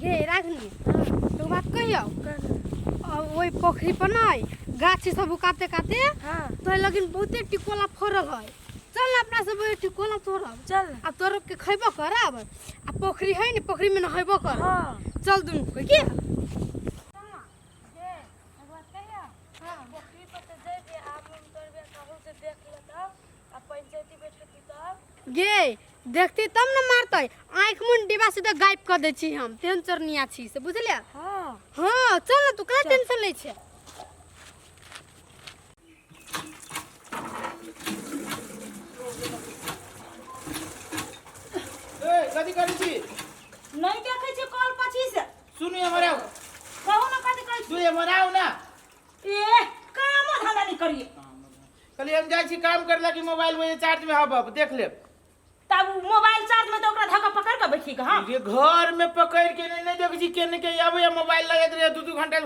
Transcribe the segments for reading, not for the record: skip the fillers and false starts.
गे राखनी तो बात कहियो वही पोखरी पर नहीं गाछी सब काटे काटे तो लेकिन बहुते टिकोला फरल है। चल अपना सब टिकोला तोड़ब चल अब तोड़ के खइबो करब आ पोखरी है न पोखरी में नहइबो कर चल दुनु कोई के गे देखती तब न मारतै आँख मुंडी बा सीधा गायब कर दै छी हम तेहन चरनिया छी से बुझलिया। हां चल न तू कला टेंशन लै छै। ए कथि करै छी नहीं देखै छी कॉल पछी से सुनी हमर आउ कहू न कथि कहै छी तू हमर आउ ना ए काम धंधा नहीं करिए कल हम जाय छी काम करला कि मोबाइल वो चार्ज में हब देख ले तब मोबाइल चार्ज में तो ओकरा धक्का पकड़ के बैठी के हां ये घर में पकड़ के नहीं देख छी केने के आबे मोबाइल लगत रहे 2-2 घंटा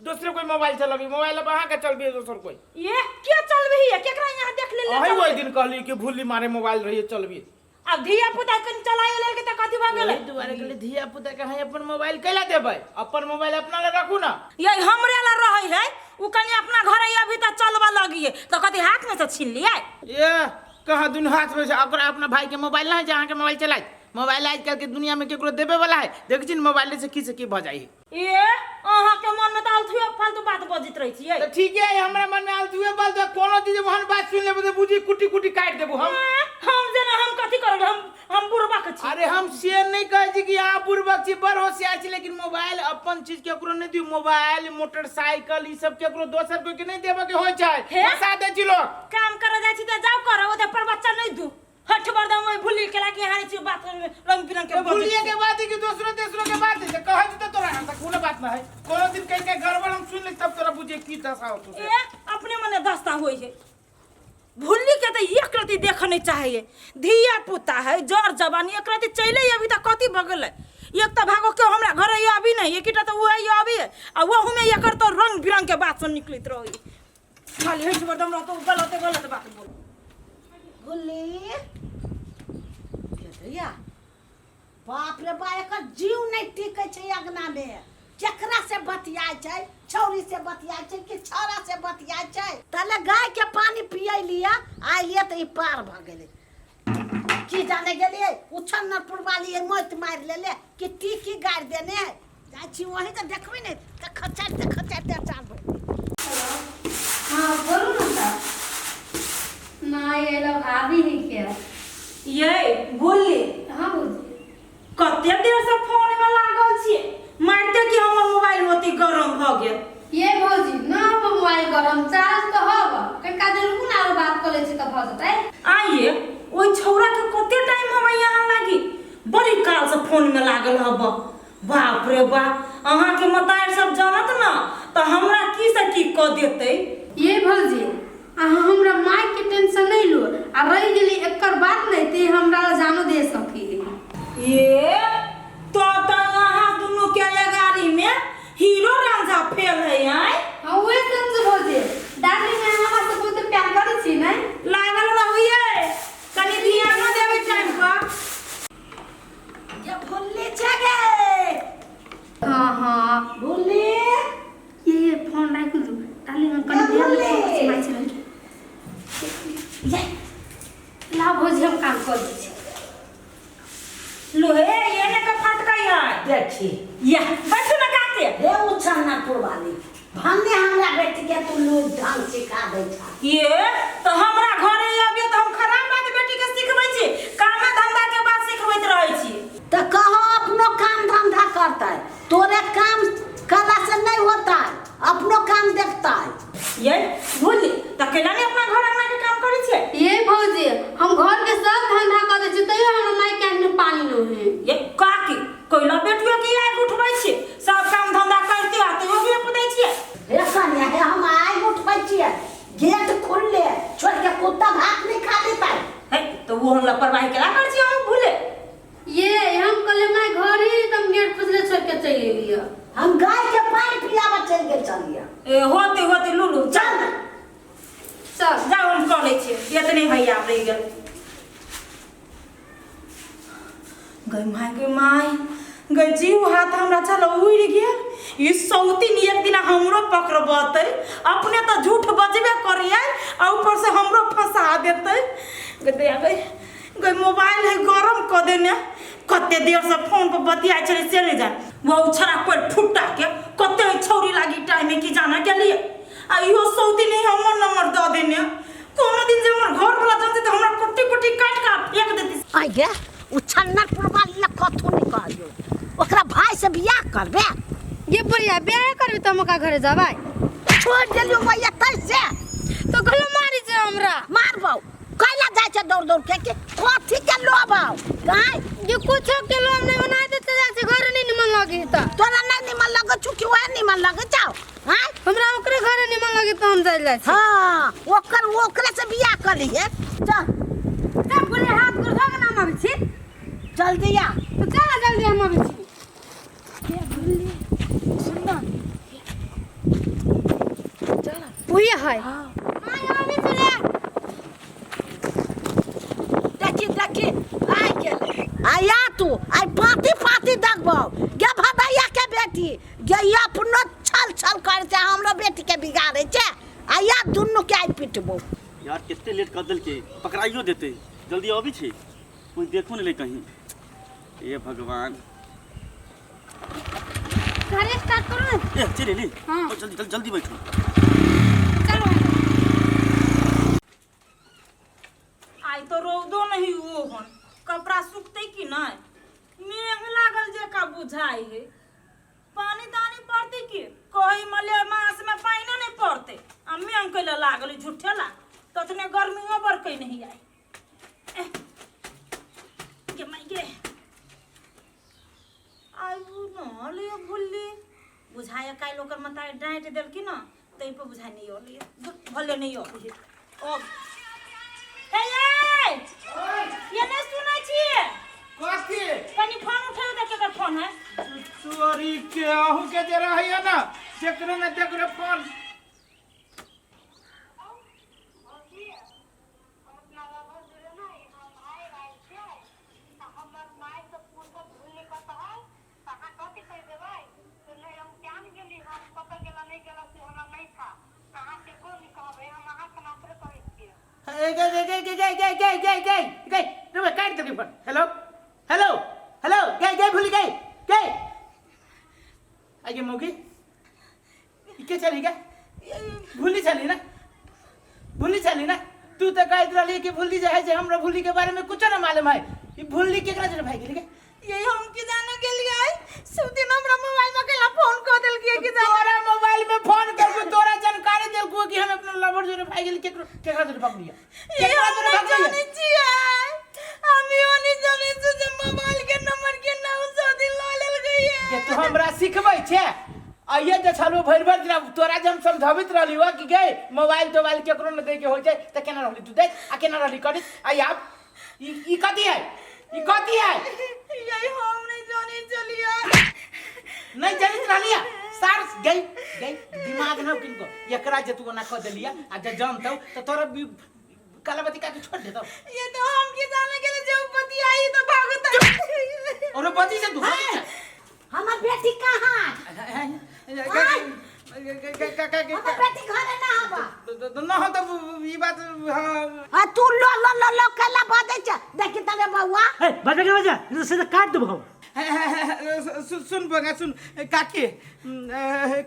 दूसरे कोई मोबाइल चलाबी मोबाइल अब अहाँ के चलबी दोसर कोई ये के चलबी है केकरा यहां देख ले अहि ओइ दिन कहली कि भूली मारे मोबाइल रही चलबी अब धिया पुता कन चलाए ले के त कथि भ गेलै दुबारे के धिया पुता के है अपन मोबाइल कैला देबै अपन मोबाइल अपना ले रखू ना ये हमरे ला रहै है उ कनी अपना घर अभी त चलबा लगिए त कथि हाथ में से छीन लिया ये कहा दुन हाथ में से ओकरा अपना भाई के मोबाइल ना है जहां के मोबाइल चलाइ मोबाइल आजकल के दुनिया में केकरो देबे वाला है देख छी मोबाइल से की भ जाई ए अहाँ के मन में त आलथुए फालतू बात बजित रही छी तो ठीक है हमरा मन में आलतुए बात कोनो चीज वहन बात सुन लेबे तो बुझी कुटी कुटी काट देबो हम जेना हम कथि करब हम बुरबा के छी अरे हम से नहीं कहै छी कि यहां बुरबक छी बड़ होशियार छी लेकिन मोबाइल अपन चीज केकरो नहीं दी मोबाइल मोटरसाइकिल ई सब केकरो दोसर कोई के नहीं देबे के होय छै फसा दे छी लोग काम करे जाय छी त जाओ करो ओते पर बच्चा नहीं दू हट बरदम ओइ भूली के लागी हानि छी बात रंग बिरंग के भूलिए के बात है कि दूसरो तेसरो के बात है कहै छी त तोरा त कोनो बात ना है कोनो दिन कहीं के गड़बड़ हम सुन ले तब तोरा बुझे की दशा हो तू ए अपने मने दस्ता होई है भूली के त एक रति देख नहीं चाहिए धिया पुता है जर जवानी एक रति चले अभी तक कथि भगल है एक त भागो के हमरा घर ये अभी नहीं एकटा त वो है ये अभी है आ वो में एकर तो रंग बिरंग के बात सुन निकलित रही खाली हट बरदम रह तो गलत बात बोल भूली या बाप रे बा एकर जीव नहीं टिकै छै अगना में केकरा से बतियाय छै छौरी से बतियाय छै कि छौरा से बतियाय छै तले गाय के पानी पियै लिया आइए त ई पार भ गेलै की जाने गेलिए उछन्नरपुर वाली मोत मार लेले कि टीकी गाड़ देने है जाय छी वही त देखबै नै त खचार चाल हां बोलू ना ना ये लोग आवी नहीं क्या ये भूली हां बोल कते देर से फोन में लागल छी मारते कि हमर मोबाइल होती गरम भ गेल ये भौजी ना मोबाइल गरम चार्ज तो होब कनका देर रुकू ना और बात कर ले छी त भ जतै आइए ओइ छौरा के कते टाइम हम यहां लागी बड़ी काल से फोन में लागल हब बाप रे बा अहाँ के मतार सब जानत ना त हमरा की से की क देतै ये भौजी अहाँ हमरा माय के टेंशन नहीं लो आ रह गेली एकर बात नहीं ते हमरा जानो दे सकी ये तो यहाँ दोनों के गाड़ी में हीरो रांझा फेल है आय हां ओए समझ भौजी डाली में हमरा से बहुत प्यार करै छी नहीं लागल रहिए कनी ध्यान देबै टाइम पर ये भूली जगे हां भूली ये फोन राख दू डाली में कनी ध्यान से माय छी ये ला भौजी हम काम कर दै छी लोहे ये ने का फटका यार देखी या बैठ ना काते हे उछन्नरपुर वाली भन्ने हमरा बेटी के तू लोग ढंग सिखा दे छा ये तो हमरा घरे आबे तो हम खराब बात बेटी के सिखबै छी काम धंधा के बात सिखबैत रहै छी तो कहो अपनो काम धंधा करता है तोरे काम कला से नहीं होता है अपनो काम देखता है ये भूली त केला ने अपना घर अंगना के काम करै छै ये भौजी हम घर के सब धंधा कर दै छी तइयो हमर माय के अंगना पानी न है ये काकी कोइला बेटियो के आग उठबै छी सब काम धंधा करते आते हो भी पुदै छी हे कन्या हे हम आइ उठबै छियै गेट खोल ले छोड़ के कुत्ता भात नहीं खा देता है तो वो हम लापरवाही केला कर छी हम भूले ये हम कल माय घर ही तुम गेट पुछले छोड़ के चले लिया हम गाय के पानी पियावा चल गेल चलिया ए होते लुलू चल चल जाओ हम कर ले छी इतने भैया रह गेल गई माय गई जीव हाथ हमरा चलो उड़ गेल। ई सौतीन एक दिन हमरो पकड़बते, अपने तो झूठ बजबे करिए और ऊपर से हमरो फंसा देते। गई मोबाइल है गरम कर देने, कते देर से फोन पर बतियाई छले से नहीं जान। वो छरा कोई फुटा के कते छौरी लागी टाइम में की जाना के लिए आ इहो सौतीन हमर नंबर द देने। कोनो दिन जे हमर घर वाला जानते तो हमरा कुट्टी कुट्टी काट के फेंक देती। आई गे उछन्नर पुरवाली कथु नहीं कहलियो, ओकरा भाई से बियाह करबे। ये बढ़िया ब्याह करबी त मका घरे जाबै। छोड़ देलियो मैया तैसे तो गलो मारी जे हमरा मारबौ। कैला जाय छै दौड़ दौड़ के कथि के लोबौ गाय। ये कुछो के लोम नहीं बना देते जा से घर नहीं निमन लगे त तोरा नहीं निमन लगे चुकी वह निमन लगे जाओ। हां हमरा ओकरे घरे निमन लगे त हम जाय छी। हां ओकरे से बियाह करिए। चल तब बोले हाथ कर धग ना मारी छी। जल्दी आ तो चला जल्दी हम आबै छी। के भूली सुन चल ओही है। हां हां आबै छी रे। देखी आई गेले आया तू आई पाती पाती देखबो गे भदैया के बेटी गे अपनो छल छल कर छै हमरो बेटी के बिगाड़े छै। आया दुन्नु के आई पिटबो। यार कितने लेट कर दिल के पकड़ाइयो देते जल्दी अभी छे कोई देखो नहीं ले कहीं। ए भगवान घरे स्टार्ट करो ना। ए चले ले हाँ। जल्दी जल्दी बैठो। चलो आई तो रौदो नहीं वो हन कपड़ा सूखते कि नहीं मेघ लागल जे का बुझाई है। पानी दानी पड़ते कि कोई मले मास में पानी नहीं पड़ते आ मेघ कैले लागल झूठे ला ततने गर्मियों बर कहीं नहीं आई। के माई गे आई न ले भूली बुझाया काई लोकर मता डांट देल कि ना तई पे बुझाई नहीं होली भले नहीं होली। ओ हे ये नहीं सुना छिए कथि कनी फोन उठाओ देख के फोन है। चोरी के आहू के दे रहा है ना जेकरो न जेकरो फोन। हेलो हेलो हेलो गई गई भूली गई गई आगे मोगी के चली गई भूली चली ना तू तो कह रही कि भूली जाए जे हमरा भूली के बारे में कुछ ना मालूम है। ये भूली केकरा जरे भाई गेली यही हम की जाने के लिए आई सुदिन हमरा मोबाइल में केला फोन कर देल कि तोरा मोबाइल में फोन करके तोरा जानकारी देल को कि हम अपना लवर जरे भाई गेली केकरा जरे भाग लिया ये हमरा जाने छिए हम यो नहीं जाने से मोबाइल के नंबर के नाम से दिन ला लेल गई है। ये तो हमरा सिखबै छे आइए जे छलो भर भर दिन तोरा जब समझावित रहली हो कि गई मोबाइल केकरो न दे के होय छै त केना रहली तू दे आ केना रहली करी आई आप ई कथि है यही हम नहीं जाने चलिए नहीं जानित रहलिया सार गई दिमाग न किनको एकरा जे तू ना क देलिया आ जे जानतौ त तोरा कालावती का के छोड़ देतौ। ये तो हम की जाने के लिए जब पति आई तो भागता और पति से तू हमर बेटी कहां हमर बेटी घरे ना हबा न हो तो ई बात आ तू लो कला बादे छ देखि तने बउआ ए बजे के बजे इधर से काट देबो। सुन बगा सुन काकी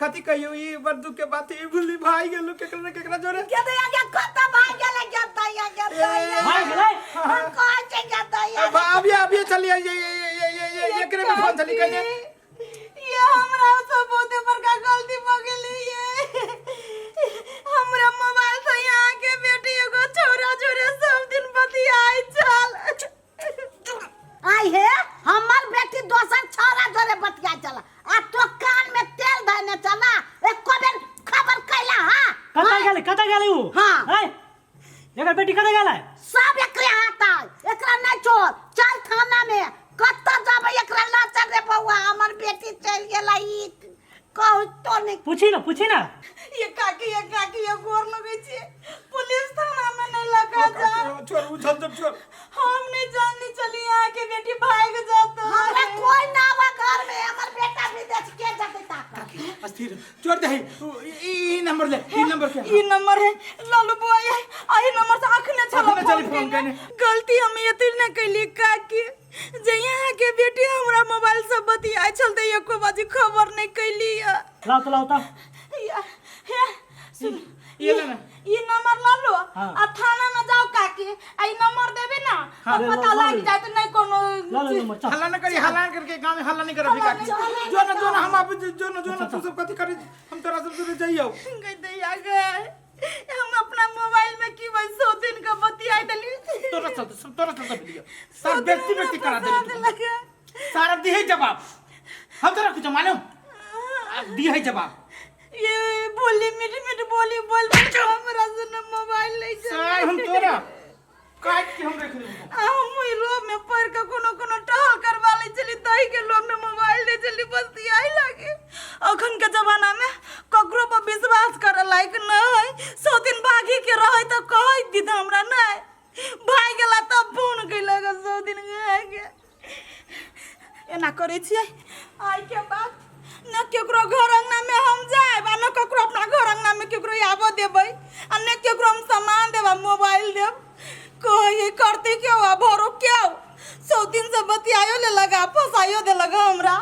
कथि कहियो ई बड़ दुख के बात ई भूली भाई गेलु केकरा जोरे के दे आगे कत भाई गेले गतैया भाई गेलै कह छै गतैया अभी चलिए ये एकरे में फोन चली कने ये हमरा सब बहुते बड़का गलती भ गेली है। हमरा मोबाइल से यहाँ के बेटी एगो छोरा सब दिन बतियाई चल आई है हमर बेटी दोसर छोरा जोरे बतिया चला आ तो कान में तेल धने चला एको बेर खबर कैला हां कता गेलै उ हाँ। ए एकर बेटी कता गेलै सब एकरे हाथ आय एकरा नहीं छोड़ चल थाना में कत जाबे एकरा ला चल रे बउआ हमर बेटी चल गेला ई कहू तो नहीं पूछी ना ये काकी ये गोर लगे छे पुलिस थाना में नहीं लगा जा छोड़ छोड़ हम नहीं जाननी चली यहाँ के बेटी भाग जाता हमरा कोई ना बा घर में हमर बेटा विदेश के जाते ताक अस्थिर जोड़ दे ई नंबर ले ई नंबर के ये नंबर है लालू बुआ ये आई नंबर से आँख ने चला आँख ने चली फोन करने। गलती हम ये तीर ने कैली का के जे यहाँ के बेटी हमरा मोबाइल से बतिया चलते एको बाजी खबर नहीं कैली है लाओ तो सुन ये ले ना। ये नंबर ला लो हाँ। आ थाना में जाओ काके आई नंबर देबे ना हाँ, तो ले पता लो, लग ले। जाए तो नहीं कोनो ला नंबर चल हल्ला न करी हल्ला करके गांव में हल्ला नहीं करो भिका जो ना हम आप जो ना तू सब कथी करी हम तोरा सब से जाइयो गई दैया गए हम अपना मोबाइल में की वही 100 दिन का बतिया दली तोरा सब वीडियो सब व्यक्ति करा दे सारा दी है जवाब हम तोरा कुछ मालूम दी है जवाब ये बोली मीठी बोली बोल हमरा से न मोबाइल ले जा सार हम तोरा काट के हम रख लेबो हम ई रोब में पड़ के कोनो टहल करवा ले चली तही के लोग में मोबाइल ले चली बस आई लागे अखन के जमाना में ककरो पर विश्वास करे लायक न है 100 दिन भागी के रहे तो कहि दी हमरा नहीं भाग गेला तब फोन कैला 100 दिन के एना करे छियै आई के बाद न केकरो घर अंगना में हम जाए आ न केकरो अपना घर अंगना में केकरो आबो देबै आ न केकरो हम सामान देबा मोबाइल देब कहि करते क्यों भरो क्यों 100 दिन से बतियायो ले लगा फसायो दे लगा हमरा